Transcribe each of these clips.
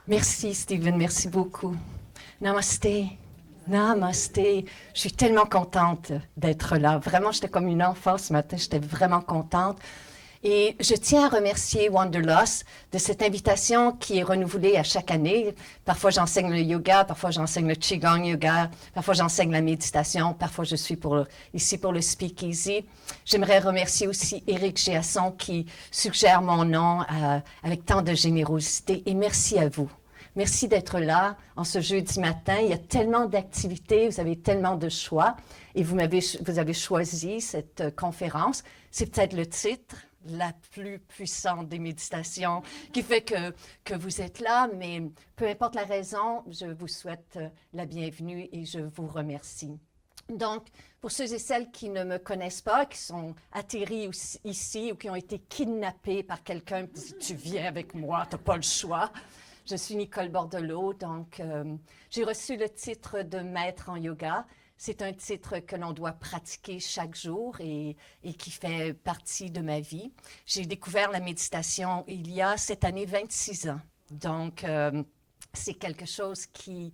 Merci, Stephen, merci beaucoup. Namasté. Namasté. Je suis tellement contente d'être là. Vraiment, j'étais comme une enfant ce matin. J'étais vraiment contente. Et je tiens à remercier Wanderlust de cette invitation qui est renouvelée à chaque année. Parfois, j'enseigne le yoga, parfois, j'enseigne le Qigong yoga, parfois, j'enseigne la méditation, parfois, je suis ici pour le Speakeasy. J'aimerais remercier aussi Éric Géasson qui suggère mon nom avec tant de générosité. Et merci à vous. Merci d'être là en ce jeudi matin. Il y a tellement d'activités, vous avez tellement de choix et vous avez choisi cette conférence. C'est peut-être le titre, la plus puissante des méditations, qui fait que vous êtes là, mais peu importe la raison, je vous souhaite la bienvenue et je vous remercie. Donc, pour ceux et celles qui ne me connaissent pas, qui sont atterris ici ou qui ont été kidnappés par quelqu'un, tu viens avec moi, tu n'as pas le choix. Je suis Nicole Bordelot, donc j'ai reçu le titre de maître en yoga. C'est un titre que l'on doit pratiquer chaque jour et qui fait partie de ma vie. J'ai découvert la méditation il y a cette année 26 ans. Donc, c'est quelque chose qui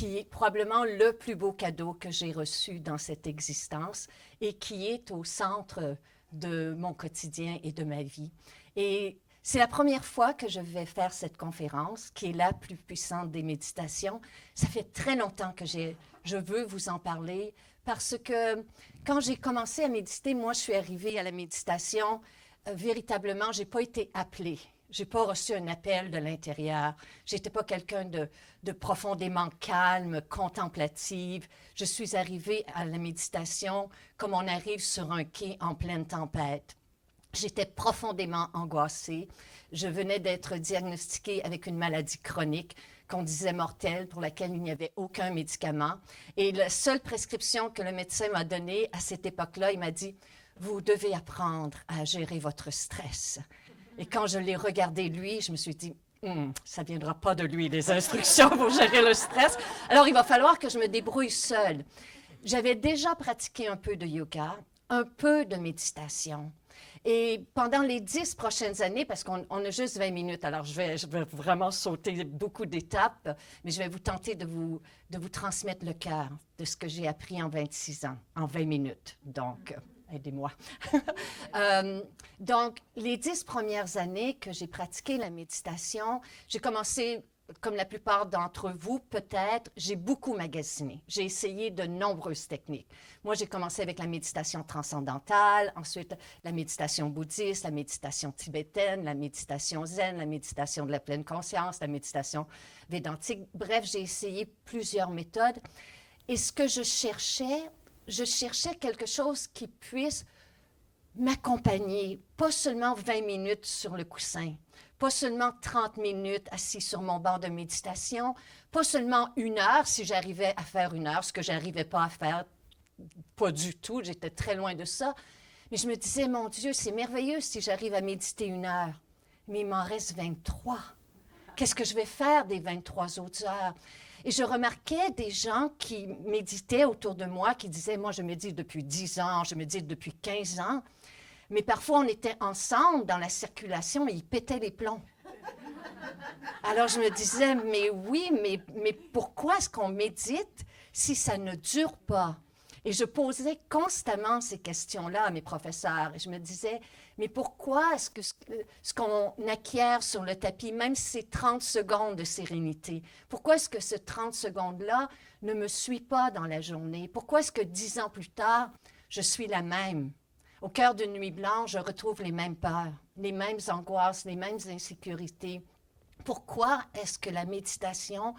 est probablement le plus beau cadeau que j'ai reçu dans cette existence et qui est au centre de mon quotidien et de ma vie. Et c'est la première fois que je vais faire cette conférence, qui est la plus puissante des méditations. Ça fait très longtemps que je veux vous en parler parce que quand j'ai commencé à méditer, moi, je suis arrivée à la méditation, véritablement, je n'ai pas été appelée. Je n'ai pas reçu un appel de l'intérieur. Je n'étais pas quelqu'un de profondément calme, contemplative. Je suis arrivée à la méditation comme on arrive sur un quai en pleine tempête. J'étais profondément angoissée. Je venais d'être diagnostiquée avec une maladie chronique qu'on disait mortelle, pour laquelle il n'y avait aucun médicament. Et la seule prescription que le médecin m'a donnée à cette époque-là, il m'a dit « Vous devez apprendre à gérer votre stress. » Et quand je l'ai regardé, lui, je me suis dit ça ne viendra pas de lui, les instructions pour gérer le stress. Alors, il va falloir que je me débrouille seule. J'avais déjà pratiqué un peu de yoga, un peu de méditation. Et pendant les 10 prochaines années, parce qu'on a juste 20 minutes, alors je vais vraiment sauter beaucoup d'étapes, mais je vais vous tenter de vous transmettre le cœur de ce que j'ai appris en 26 ans, en 20 minutes. Donc, aidez-moi. Donc, les 10 premières années que j'ai pratiqué la méditation, j'ai commencé comme la plupart d'entre vous, peut-être, j'ai beaucoup magasiné. J'ai essayé de nombreuses techniques. Moi, j'ai commencé avec la méditation transcendantale, ensuite la méditation bouddhiste, la méditation tibétaine, la méditation zen, la méditation de la pleine conscience, la méditation védantique. Bref, j'ai essayé plusieurs méthodes. Et ce que je cherchais quelque chose qui puisse m'accompagner, pas seulement 20 minutes sur le coussin, pas seulement 30 minutes assis sur mon banc de méditation, pas seulement 1 heure si j'arrivais à faire 1 heure, ce que je n'arrivais pas à faire, pas du tout, j'étais très loin de ça. Mais je me disais, mon Dieu, c'est merveilleux si j'arrive à méditer 1 heure, mais il m'en reste 23. Qu'est-ce que je vais faire des 23 autres heures? Et je remarquais des gens qui méditaient autour de moi, qui disaient, moi, je médite depuis 10 ans, je médite depuis 15 ans. Mais parfois, on était ensemble dans la circulation et ils pétaient les plombs. Alors, je me disais, mais oui, mais pourquoi est-ce qu'on médite si ça ne dure pas? Et je posais constamment ces questions-là à mes professeurs. Et je me disais, mais pourquoi est-ce que ce qu'on acquiert sur le tapis, même ces 30 secondes de sérénité, pourquoi est-ce que ce 30 secondes-là ne me suit pas dans la journée? Pourquoi est-ce que 10 ans plus tard, je suis la même? Au cœur d'une nuit blanche, je retrouve les mêmes peurs, les mêmes angoisses, les mêmes insécurités. Pourquoi est-ce que la méditation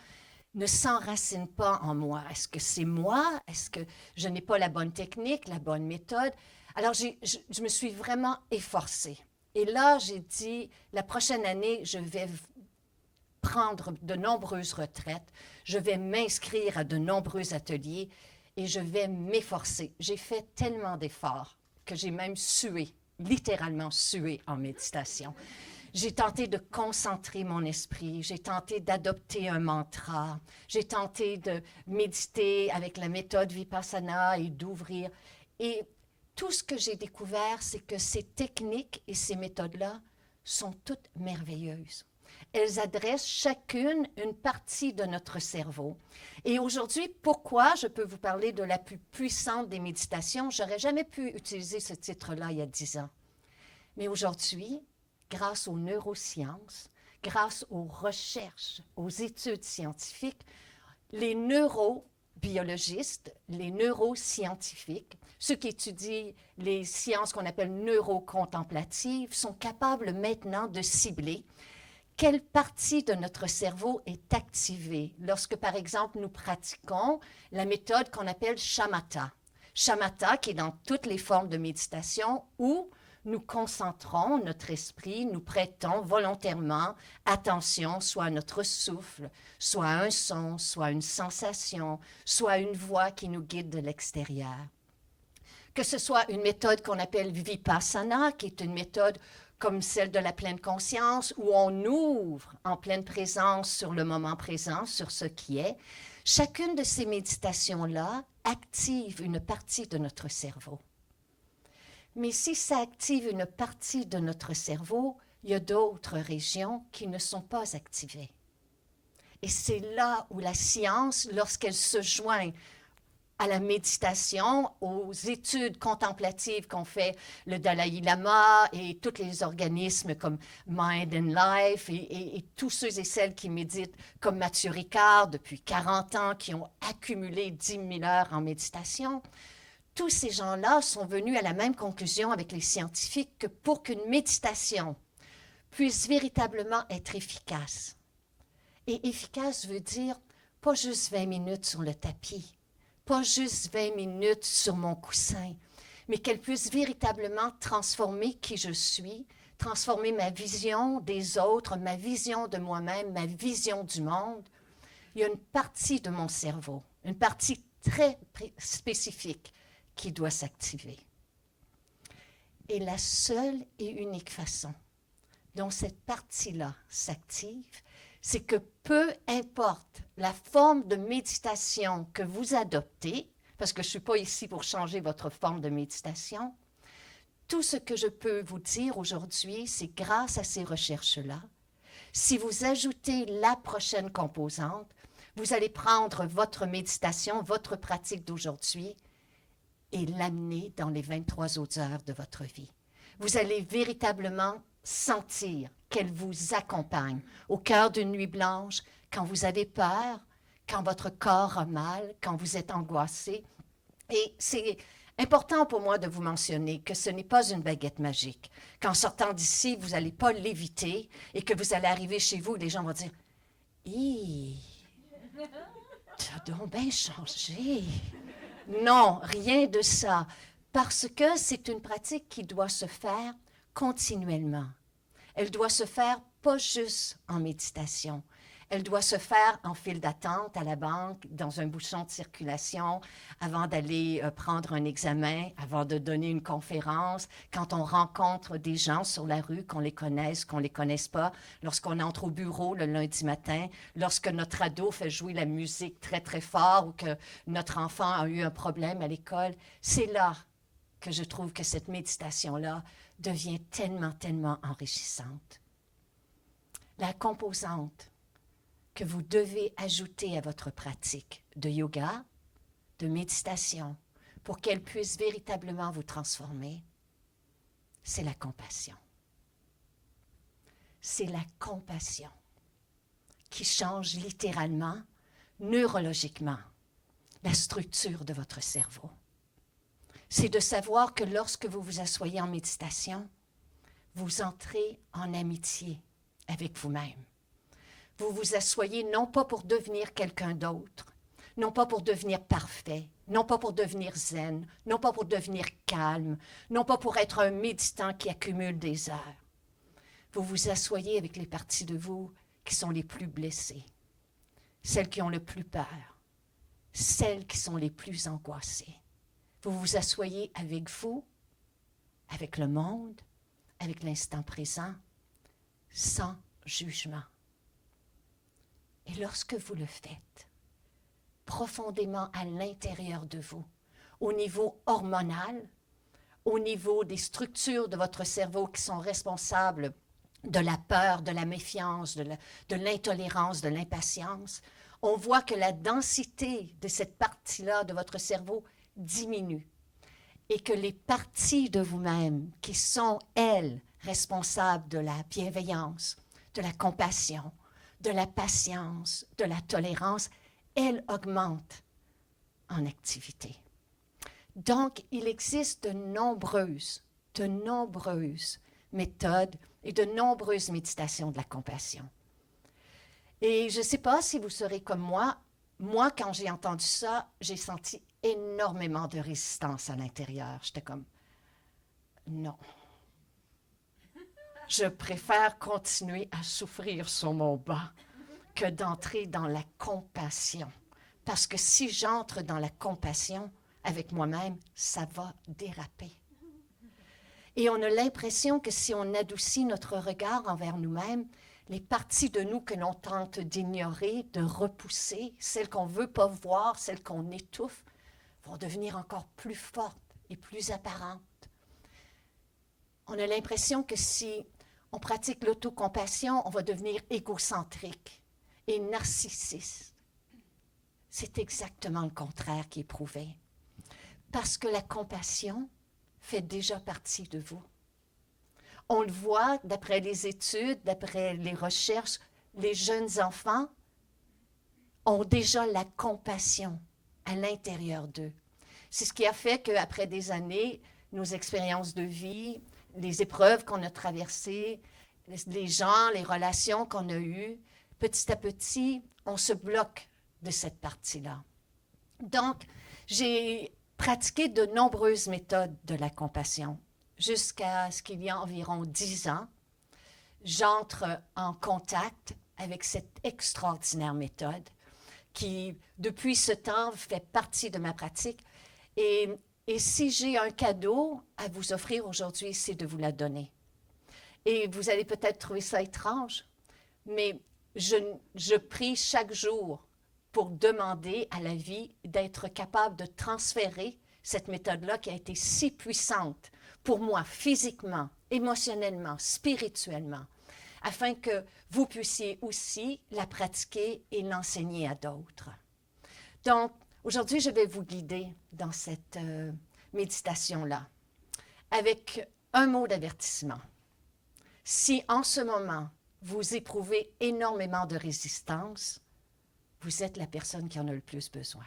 ne s'enracine pas en moi? Est-ce que c'est moi? Est-ce que je n'ai pas la bonne technique, la bonne méthode? Alors, je me suis vraiment efforcée. Et là, j'ai dit, la prochaine année, je vais prendre de nombreuses retraites, je vais m'inscrire à de nombreux ateliers et je vais m'efforcer. J'ai fait tellement d'efforts que j'ai même sué, littéralement sué en méditation. J'ai tenté de concentrer mon esprit, j'ai tenté d'adopter un mantra, j'ai tenté de méditer avec la méthode Vipassana et d'ouvrir. Et tout ce que j'ai découvert, c'est que ces techniques et ces méthodes-là sont toutes merveilleuses. elles adressent chacune une partie de notre cerveau. Et aujourd'hui, pourquoi je peux vous parler de la plus puissante des méditations? J'aurais jamais pu utiliser ce titre-là il y a 10 ans. Mais aujourd'hui, grâce aux neurosciences, grâce aux recherches, aux études scientifiques, les neurobiologistes, les neuroscientifiques, ceux qui étudient les sciences qu'on appelle neurocontemplatives, sont capables maintenant de cibler quelle partie de notre cerveau est activée lorsque, par exemple, nous pratiquons la méthode qu'on appelle shamatha. Shamatha, qui est dans toutes les formes de méditation, où nous concentrons notre esprit, nous prêtons volontairement attention soit à notre souffle, soit à un son, soit à une sensation, soit à une voix qui nous guide de l'extérieur. Que ce soit une méthode qu'on appelle Vipassana, qui est une méthode comme celle de la pleine conscience, où on ouvre en pleine présence sur le moment présent, sur ce qui est, chacune de ces méditations-là active une partie de notre cerveau. Mais si ça active une partie de notre cerveau, il y a d'autres régions qui ne sont pas activées. Et c'est là où la science, lorsqu'elle se joint à la méditation, aux études contemplatives qu'ont fait le Dalai Lama et tous les organismes comme Mind and Life et tous ceux et celles qui méditent comme Mathieu Ricard depuis 40 ans, qui ont accumulé 10 000 heures en méditation, tous ces gens-là sont venus à la même conclusion avec les scientifiques que pour qu'une méditation puisse véritablement être efficace, et efficace veut dire pas juste 20 minutes sur le tapis, pas juste 20 minutes sur mon coussin, mais qu'elle puisse véritablement transformer qui je suis, transformer ma vision des autres, ma vision de moi-même, ma vision du monde. Il y a une partie de mon cerveau, une partie très spécifique qui doit s'activer. Et la seule et unique façon dont cette partie-là s'active, c'est que peu importe la forme de méditation que vous adoptez, parce que je ne suis pas ici pour changer votre forme de méditation, tout ce que je peux vous dire aujourd'hui, c'est grâce à ces recherches-là, si vous ajoutez la prochaine composante, vous allez prendre votre méditation, votre pratique d'aujourd'hui et l'amener dans les 23 autres heures de votre vie. Vous allez véritablement sentir qu'elle vous accompagne au cœur d'une nuit blanche, quand vous avez peur, quand votre corps a mal, quand vous êtes angoissé. Et c'est important pour moi de vous mentionner que ce n'est pas une baguette magique. Qu'en sortant d'ici, vous n'allez pas l'éviter et que vous allez arriver chez vous et les gens vont dire « Hi, t'as donc bien changé. » Non, rien de ça. Parce que c'est une pratique qui doit se faire continuellement. Elle doit se faire pas juste en méditation. Elle doit se faire en file d'attente à la banque, dans un bouchon de circulation, avant d'aller prendre un examen, avant de donner une conférence, quand on rencontre des gens sur la rue, qu'on les connaisse pas, lorsqu'on entre au bureau le lundi matin, lorsque notre ado fait jouer la musique très, très fort ou que notre enfant a eu un problème à l'école. C'est là que je trouve que cette méditation-là devient tellement, tellement enrichissante. La composante que vous devez ajouter à votre pratique de yoga, de méditation, pour qu'elle puisse véritablement vous transformer, c'est la compassion. C'est la compassion qui change littéralement, neurologiquement, la structure de votre cerveau. C'est de savoir que lorsque vous vous asseyez en méditation, vous entrez en amitié avec vous-même. Vous vous asseyez non pas pour devenir quelqu'un d'autre, non pas pour devenir parfait, non pas pour devenir zen, non pas pour devenir calme, non pas pour être un méditant qui accumule des heures. Vous vous asseyez avec les parties de vous qui sont les plus blessées, celles qui ont le plus peur, celles qui sont les plus angoissées. Vous vous asseyez avec vous, avec le monde, avec l'instant présent, sans jugement. Et lorsque vous le faites, profondément à l'intérieur de vous, au niveau hormonal, au niveau des structures de votre cerveau qui sont responsables de la peur, de la méfiance, de l'intolérance, de l'impatience, on voit que la densité de cette partie-là de votre cerveau diminue et que les parties de vous-même qui sont, elles, responsables de la bienveillance, de la compassion, de la patience, de la tolérance, elles augmentent en activité. Donc, il existe de nombreuses méthodes et de nombreuses méditations de la compassion. Et je ne sais pas si vous serez comme moi. Moi, quand j'ai entendu ça, j'ai senti énormément de résistance à l'intérieur. J'étais comme, non. Je préfère continuer à souffrir sur mon bas que d'entrer dans la compassion. Parce que si j'entre dans la compassion avec moi-même, ça va déraper. Et on a l'impression que si on adoucit notre regard envers nous-mêmes, les parties de nous que l'on tente d'ignorer, de repousser, celles qu'on ne veut pas voir, celles qu'on étouffe, vont devenir encore plus fortes et plus apparentes. On a l'impression que si on pratique l'autocompassion, on va devenir égocentrique et narcissiste. C'est exactement le contraire qui est prouvé. Parce que la compassion fait déjà partie de vous. On le voit d'après les études, d'après les recherches, les jeunes enfants ont déjà la compassion à l'intérieur d'eux. C'est ce qui a fait qu'après des années, nos expériences de vie, les épreuves qu'on a traversées, les gens, les relations qu'on a eues, petit à petit, on se bloque de cette partie-là. Donc, j'ai pratiqué de nombreuses méthodes de la compassion. Jusqu'à ce qu'il y a environ 10 ans, j'entre en contact avec cette extraordinaire méthode qui, depuis ce temps, fait partie de ma pratique. Et si j'ai un cadeau à vous offrir aujourd'hui, c'est de vous la donner. Et vous allez peut-être trouver ça étrange, mais je prie chaque jour pour demander à la vie d'être capable de transférer cette méthode-là qui a été si puissante pour moi, physiquement, émotionnellement, spirituellement, afin que vous puissiez aussi la pratiquer et l'enseigner à d'autres. Donc, aujourd'hui, je vais vous guider dans cette méditation-là avec un mot d'avertissement. Si en ce moment, vous éprouvez énormément de résistance, vous êtes la personne qui en a le plus besoin.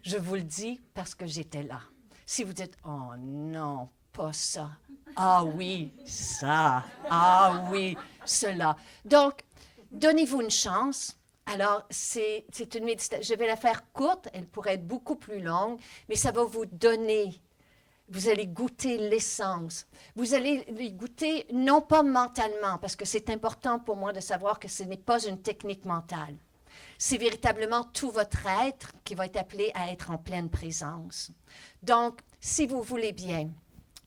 Je vous le dis parce que j'étais là. Si vous dites, oh non, pas ça. Ah oui, ça. Ah oui, cela. Donc, donnez-vous une chance. Alors, c'est une méditation. Je vais la faire courte, elle pourrait être beaucoup plus longue, mais ça va vous donner. Vous allez goûter l'essence. Vous allez les goûter non pas mentalement, parce que c'est important pour moi de savoir que ce n'est pas une technique mentale. C'est véritablement tout votre être qui va être appelé à être en pleine présence. Donc, si vous voulez bien,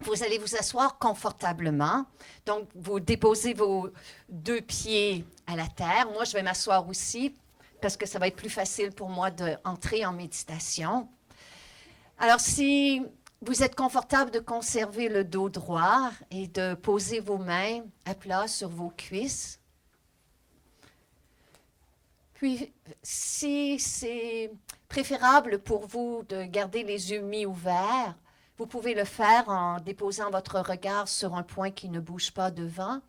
vous allez vous asseoir confortablement. Donc, vous déposez vos 2 pieds à la terre. Moi, je vais m'asseoir aussi parce que ça va être plus facile pour moi d'entrer en méditation. Alors, si vous êtes confortable de conserver le dos droit et de poser vos mains à plat sur vos cuisses, puis, si c'est préférable pour vous de garder les yeux mi-ouverts, vous pouvez le faire en déposant votre regard sur un point qui ne bouge pas devant.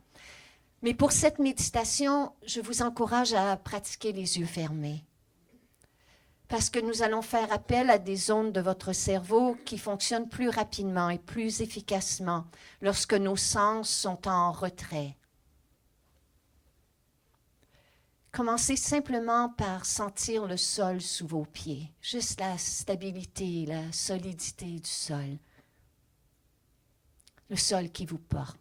Mais pour cette méditation, je vous encourage à pratiquer les yeux fermés. Parce que nous allons faire appel à des zones de votre cerveau qui fonctionnent plus rapidement et plus efficacement lorsque nos sens sont en retrait. Commencez simplement par sentir le sol sous vos pieds, juste la stabilité, la solidité du sol, le sol qui vous porte.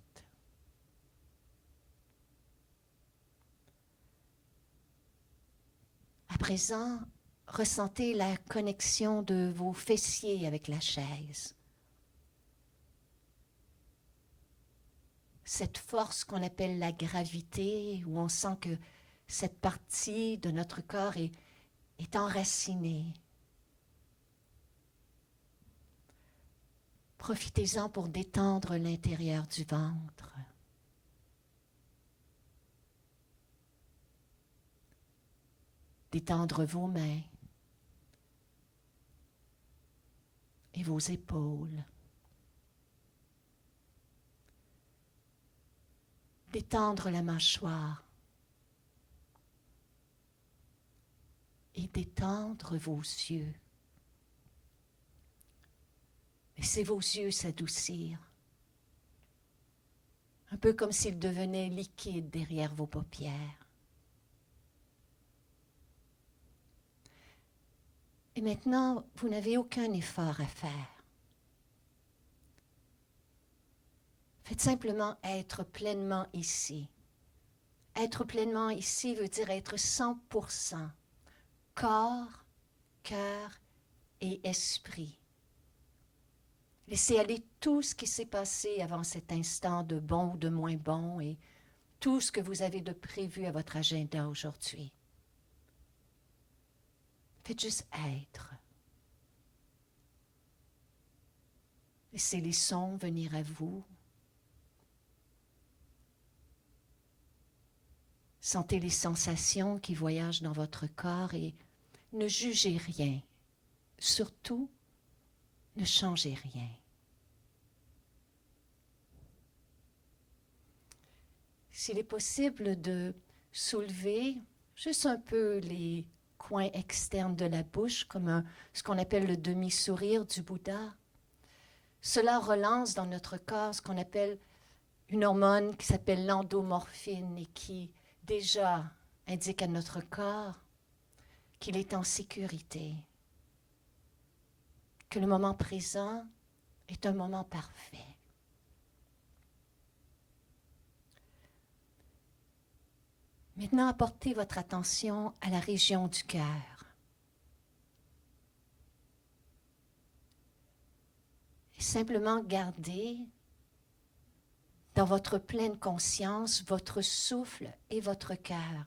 À présent, ressentez la connexion de vos fessiers avec la chaise. Cette force qu'on appelle la gravité, où on sent que cette partie de notre corps est enracinée. Profitez-en pour détendre l'intérieur du ventre. Détendre vos mains et vos épaules. Détendre la mâchoire et détendre vos yeux. Laissez vos yeux s'adoucir, un peu comme s'ils devenaient liquides derrière vos paupières. Et maintenant, vous n'avez aucun effort à faire. Faites simplement être pleinement ici. Être pleinement ici veut dire être 100%, corps, cœur et esprit. Laissez aller tout ce qui s'est passé avant cet instant de bon ou de moins bon et tout ce que vous avez de prévu à votre agenda aujourd'hui. Faites juste être. Laissez les sons venir à vous. Sentez les sensations qui voyagent dans votre corps et ne jugez rien. Surtout, ne changez rien. S'il est possible de soulever juste un peu les coins externes de la bouche, comme ce qu'on appelle le demi-sourire du Bouddha, cela relance dans notre corps ce qu'on appelle une hormone qui s'appelle l'endomorphine et qui déjà indique à notre corps qu'il est en sécurité, que le moment présent est un moment parfait. Maintenant, apportez votre attention à la région du cœur. Et simplement gardez dans votre pleine conscience votre souffle et votre cœur.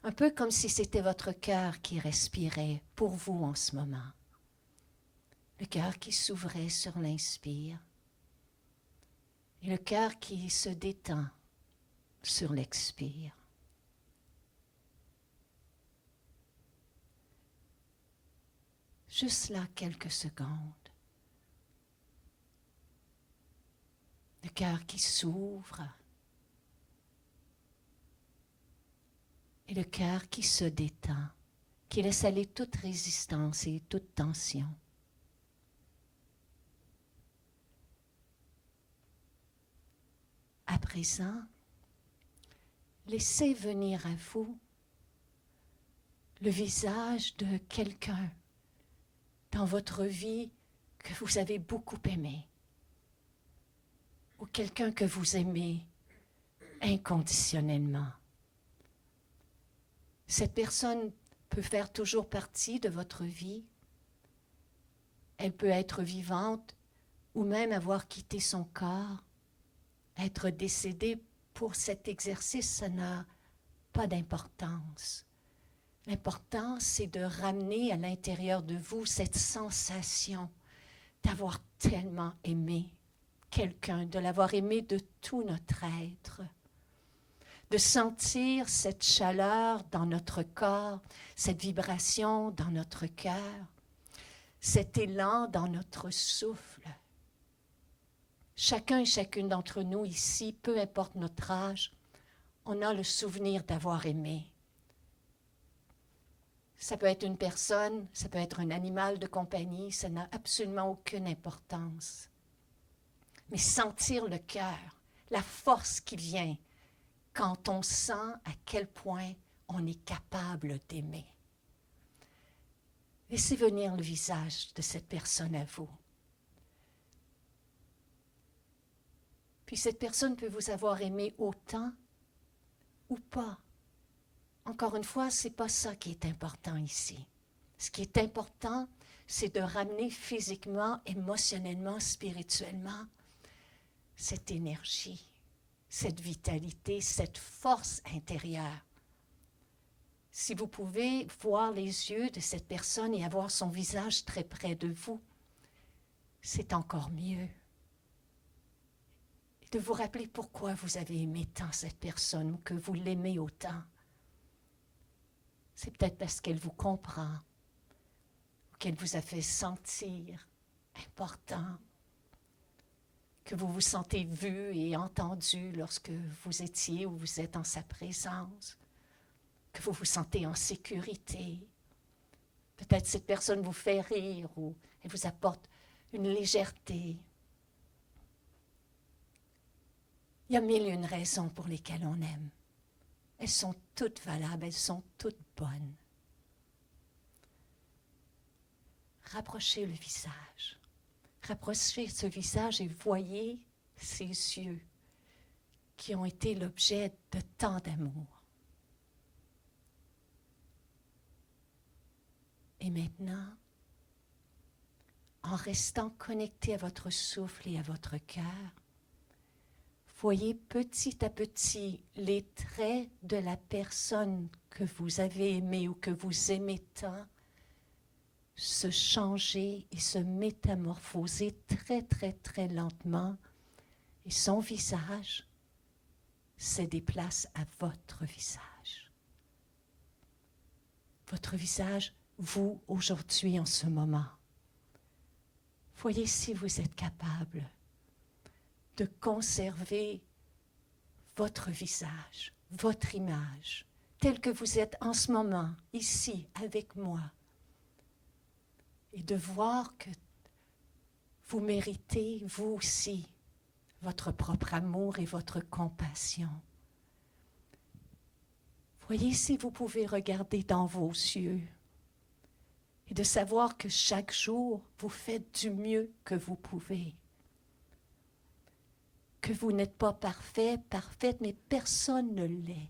Un peu comme si c'était votre cœur qui respirait pour vous en ce moment. Le cœur qui s'ouvrait sur l'inspire et le cœur qui se détend sur l'expire. Juste là, quelques secondes. Le cœur qui s'ouvre et le cœur qui se détend, qui laisse aller toute résistance et toute tension. À présent, laissez venir à vous le visage de quelqu'un dans votre vie que vous avez beaucoup aimé, ou quelqu'un que vous aimez inconditionnellement. Cette personne peut faire toujours partie de votre vie. Elle peut être vivante ou même avoir quitté son corps. Être décédée pour cet exercice, ça n'a pas d'importance. L'important, c'est de ramener à l'intérieur de vous cette sensation d'avoir tellement aimé quelqu'un, de l'avoir aimé de tout notre être, de sentir cette chaleur dans notre corps, cette vibration dans notre cœur, cet élan dans notre souffle. Chacun et chacune d'entre nous ici, peu importe notre âge, on a le souvenir d'avoir aimé. Ça peut être une personne, ça peut être un animal de compagnie, ça n'a absolument aucune importance. Mais sentir le cœur, la force qui vient quand on sent à quel point on est capable d'aimer. Laissez venir le visage de cette personne à vous. Puis cette personne peut vous avoir aimé autant ou pas. Encore une fois, ce n'est pas ça qui est important ici. Ce qui est important, c'est de ramener physiquement, émotionnellement, spirituellement cette énergie, cette vitalité, cette force intérieure. Si vous pouvez voir les yeux de cette personne et avoir son visage très près de vous, c'est encore mieux. Et de vous rappeler pourquoi vous avez aimé tant cette personne ou que vous l'aimez autant. C'est peut-être parce qu'elle vous comprend ou qu'elle vous a fait sentir important, que vous vous sentez vu et entendu lorsque vous étiez ou vous êtes en sa présence, que vous vous sentez en sécurité. Peut-être cette personne vous fait rire ou elle vous apporte une légèreté. Il y a mille et une raisons pour lesquelles on aime. Elles sont toutes valables, elles sont toutes bonnes. Rapprochez le visage. Rapprochez ce visage et voyez ces yeux qui ont été l'objet de tant d'amour. Et maintenant, en restant connecté à votre souffle et à votre cœur, voyez petit à petit les traits de la personne que vous avez aimée ou que vous aimez tant se changer et se métamorphoser très, très, très lentement. Et son visage se déplace à votre visage. Votre visage, vous, aujourd'hui, en ce moment. Voyez si vous êtes capable de conserver votre visage, votre image, tel que vous êtes en ce moment, ici, avec moi. Et de voir que vous méritez, vous aussi, votre propre amour et votre compassion. Voyez si vous pouvez regarder dans vos yeux et de savoir que chaque jour, vous faites du mieux que vous pouvez. Que vous n'êtes pas parfait, parfaite, mais personne ne l'est.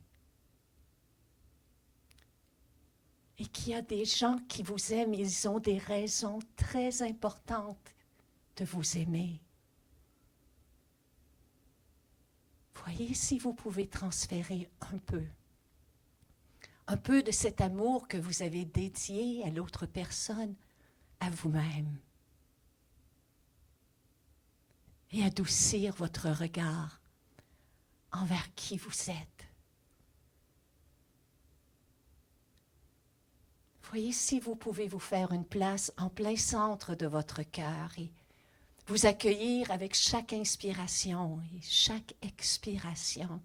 Et qu'il y a des gens qui vous aiment, ils ont des raisons très importantes de vous aimer. Voyez si vous pouvez transférer un peu de cet amour que vous avez dédié à l'autre personne, à vous-même. Et adoucir votre regard envers qui vous êtes. Voyez si vous pouvez vous faire une place en plein centre de votre cœur et vous accueillir avec chaque inspiration et chaque expiration.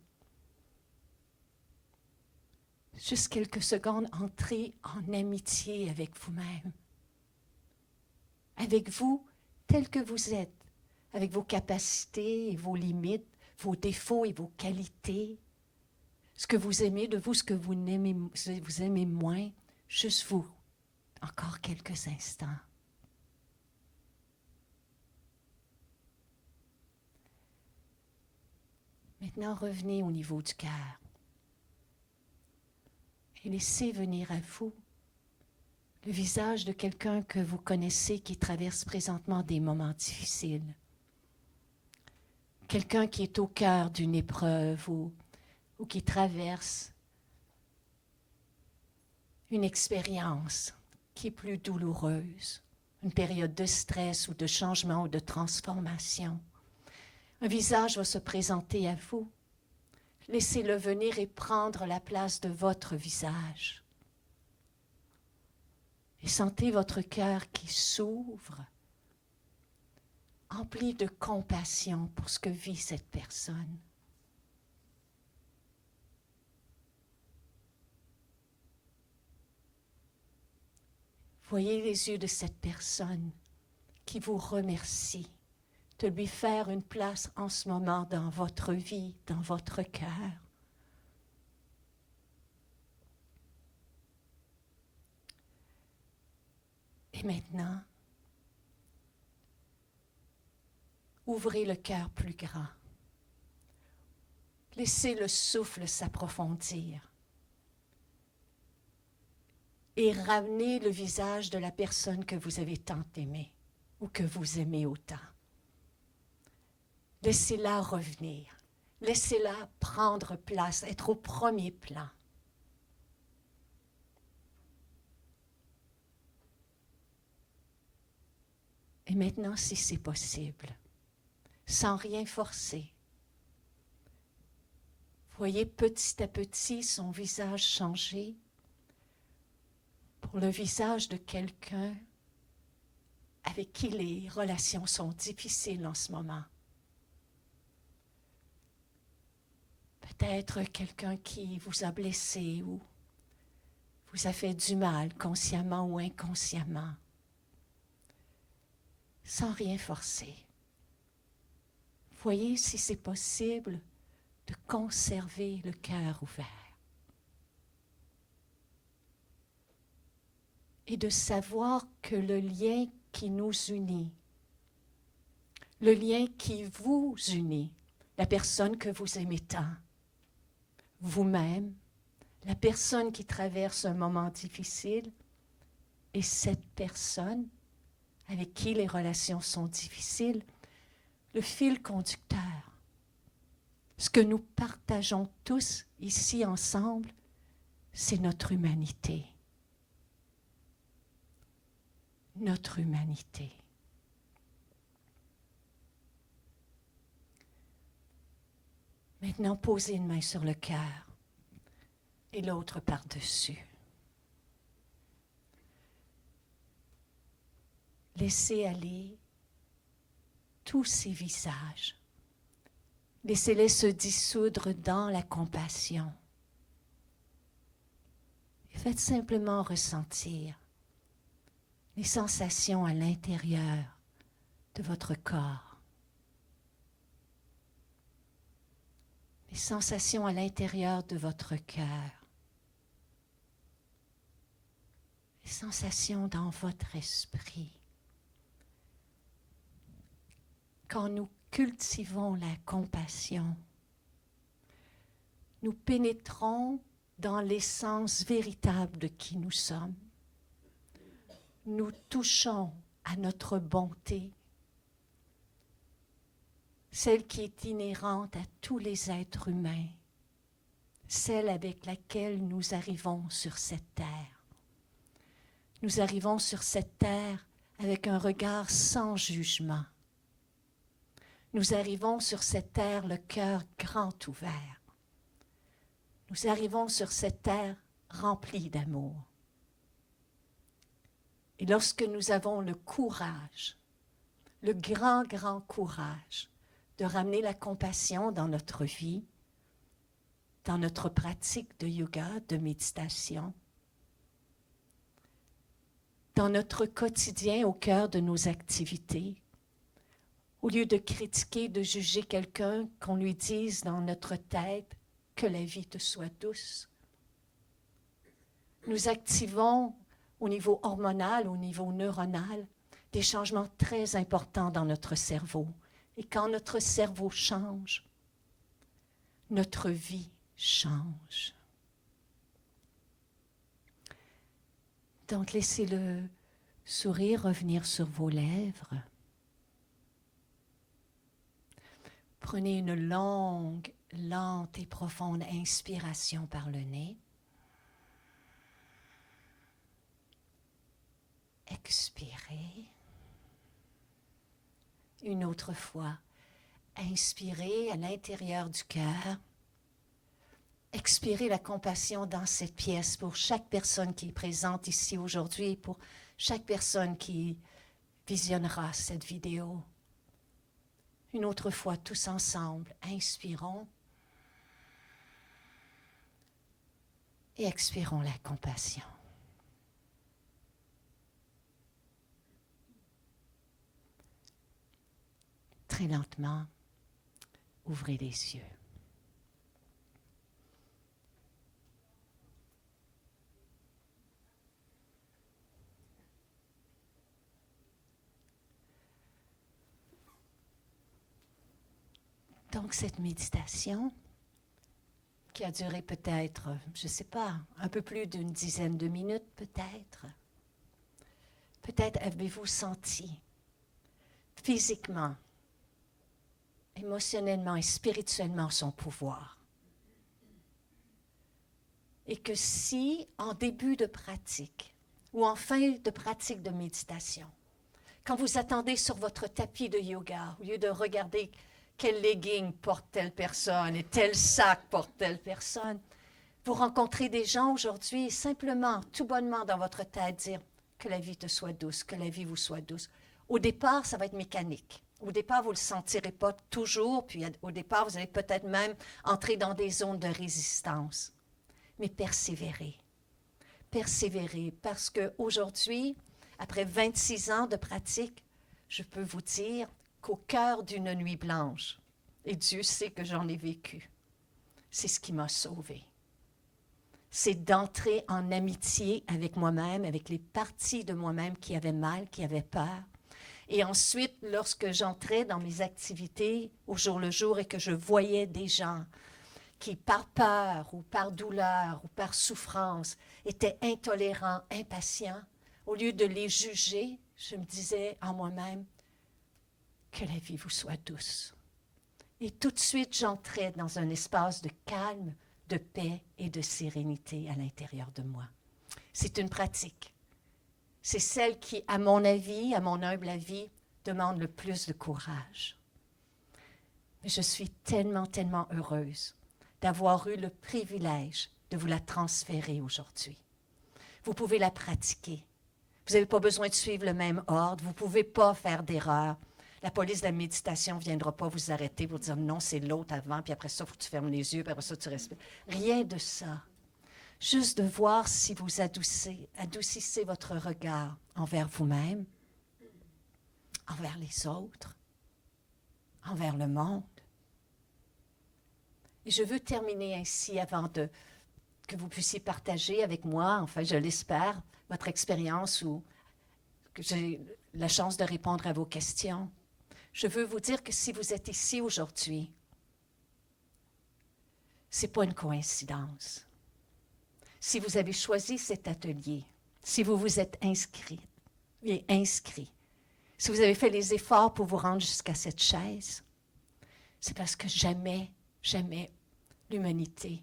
Juste quelques secondes, entrez en amitié avec vous-même. Avec vous, tel que vous êtes, avec vos capacités et vos limites, vos défauts et vos qualités, ce que vous aimez de vous, ce que vous aimez moins, juste vous, encore quelques instants. Maintenant, revenez au niveau du cœur et laissez venir à vous le visage de quelqu'un que vous connaissez qui traverse présentement des moments difficiles. Quelqu'un qui est au cœur d'une épreuve ou qui traverse une expérience qui est plus douloureuse, une période de stress ou de changement ou de transformation. Un visage va se présenter à vous. Laissez-le venir et prendre la place de votre visage. Et sentez votre cœur qui s'ouvre, empli de compassion pour ce que vit cette personne. Voyez les yeux de cette personne qui vous remercie de lui faire une place en ce moment dans votre vie, dans votre cœur. Et maintenant, ouvrez le cœur plus grand. Laissez le souffle s'approfondir. Et ramenez le visage de la personne que vous avez tant aimée ou que vous aimez autant. Laissez-la revenir. Laissez-la prendre place, être au premier plan. Et maintenant, si c'est possible, sans rien forcer, voyez petit à petit son visage changer pour le visage de quelqu'un avec qui les relations sont difficiles en ce moment. Peut-être quelqu'un qui vous a blessé ou vous a fait du mal, consciemment ou inconsciemment, sans rien forcer. Voyez si c'est possible de conserver le cœur ouvert et de savoir que le lien qui nous unit, le lien qui vous unit, la personne que vous aimez tant, vous-même, la personne qui traverse un moment difficile et cette personne avec qui les relations sont difficiles, le fil conducteur, ce que nous partageons tous ici ensemble, c'est notre humanité. Notre humanité. Maintenant, posez une main sur le cœur et l'autre par-dessus. Laissez aller tous ces visages. Laissez-les se dissoudre dans la compassion. Et faites simplement ressentir les sensations à l'intérieur de votre corps. Les sensations à l'intérieur de votre cœur. Les sensations dans votre esprit. Quand nous cultivons la compassion, nous pénétrons dans l'essence véritable de qui nous sommes. Nous touchons à notre bonté, celle qui est inhérente à tous les êtres humains, celle avec laquelle nous arrivons sur cette terre. Nous arrivons sur cette terre avec un regard sans jugement. Nous arrivons sur cette terre le cœur grand ouvert. Nous arrivons sur cette terre remplie d'amour. Et lorsque nous avons le courage, le grand, grand courage de ramener la compassion dans notre vie, dans notre pratique de yoga, de méditation, dans notre quotidien au cœur de nos activités, au lieu de critiquer, de juger quelqu'un, qu'on lui dise dans notre tête que la vie te soit douce. Nous activons au niveau hormonal, au niveau neuronal, des changements très importants dans notre cerveau. Et quand notre cerveau change, notre vie change. Donc laissez le sourire revenir sur vos lèvres. Prenez une longue, lente et profonde inspiration par le nez. Expirez. Une autre fois, inspirez à l'intérieur du cœur. Expirez la compassion dans cette pièce pour chaque personne qui est présente ici aujourd'hui, pour chaque personne qui visionnera cette vidéo. Une autre fois, tous ensemble, inspirons et expirons la compassion. Très lentement, ouvrez les yeux. Donc cette méditation, qui a duré peut-être, je ne sais pas, un peu plus d'une dizaine de minutes peut-être. Peut-être avez-vous senti physiquement, émotionnellement et spirituellement son pouvoir. Et que si, en début de pratique ou en fin de pratique de méditation, quand vous attendez sur votre tapis de yoga, au lieu de regarder quel legging porte telle personne et tel sac porte telle personne, Vous rencontrez des gens aujourd'hui et simplement, tout bonnement dans votre tête, dire que la vie te soit douce, que la vie vous soit douce. Au départ, ça va être mécanique. Au départ, vous ne le sentirez pas toujours, puis au départ, vous allez peut-être même entrer dans des zones de résistance. Mais persévérez. Persévérez, parce qu'aujourd'hui, après 26 ans de pratique, je peux vous dire qu'au cœur d'une nuit blanche, et Dieu sait que j'en ai vécu, c'est ce qui m'a sauvée. C'est d'entrer en amitié avec moi-même, avec les parties de moi-même qui avaient mal, qui avaient peur. Et ensuite, lorsque j'entrais dans mes activités au jour le jour et que je voyais des gens qui, par peur ou par douleur ou par souffrance, étaient intolérants, impatients, au lieu de les juger, je me disais en moi-même, que la vie vous soit douce. Et tout de suite, j'entrais dans un espace de calme, de paix et de sérénité à l'intérieur de moi. C'est une pratique. C'est celle qui, à mon avis, à mon humble avis, demande le plus de courage. Mais je suis tellement, tellement heureuse d'avoir eu le privilège de vous la transférer aujourd'hui. Vous pouvez la pratiquer. Vous n'avez pas besoin de suivre le même ordre. Vous ne pouvez pas faire d'erreur. La police de la méditation ne viendra pas vous arrêter pour dire non, c'est l'autre avant, puis après ça, il faut que tu fermes les yeux, puis après ça, tu respires. Rien de ça. Juste de voir si vous adoucissez votre regard envers vous-même, envers les autres, envers le monde. Et je veux terminer ainsi avant que vous puissiez partager avec moi, enfin je l'espère, votre expérience ou que j'ai la chance de répondre à vos questions. Je veux vous dire que si vous êtes ici aujourd'hui, ce n'est pas une coïncidence. Si vous avez choisi cet atelier, si vous vous êtes inscrit, si vous avez fait les efforts pour vous rendre jusqu'à cette chaise, c'est parce que jamais, jamais l'humanité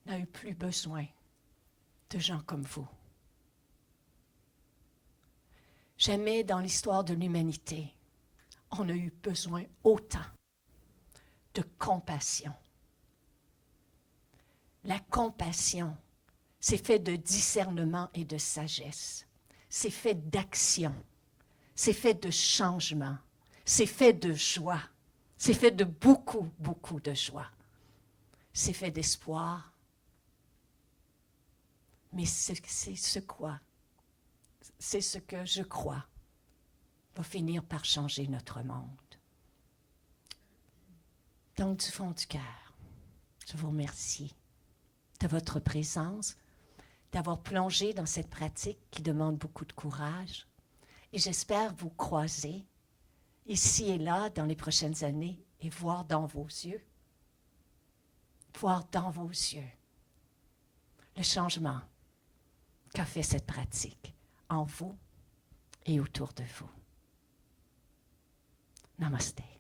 n'a eu plus besoin de gens comme vous. Jamais dans l'histoire de l'humanité, on a eu besoin autant de compassion. La compassion, c'est fait de discernement et de sagesse. C'est fait d'action. C'est fait de changement. C'est fait de joie. C'est fait de beaucoup, beaucoup de joie. C'est fait d'espoir. Mais c'est ce que je crois va finir par changer notre monde. Donc, du fond du cœur, je vous remercie de votre présence, d'avoir plongé dans cette pratique qui demande beaucoup de courage. Et j'espère vous croiser ici et là dans les prochaines années et voir dans vos yeux le changement qu'a fait cette pratique en vous et autour de vous. Namaste.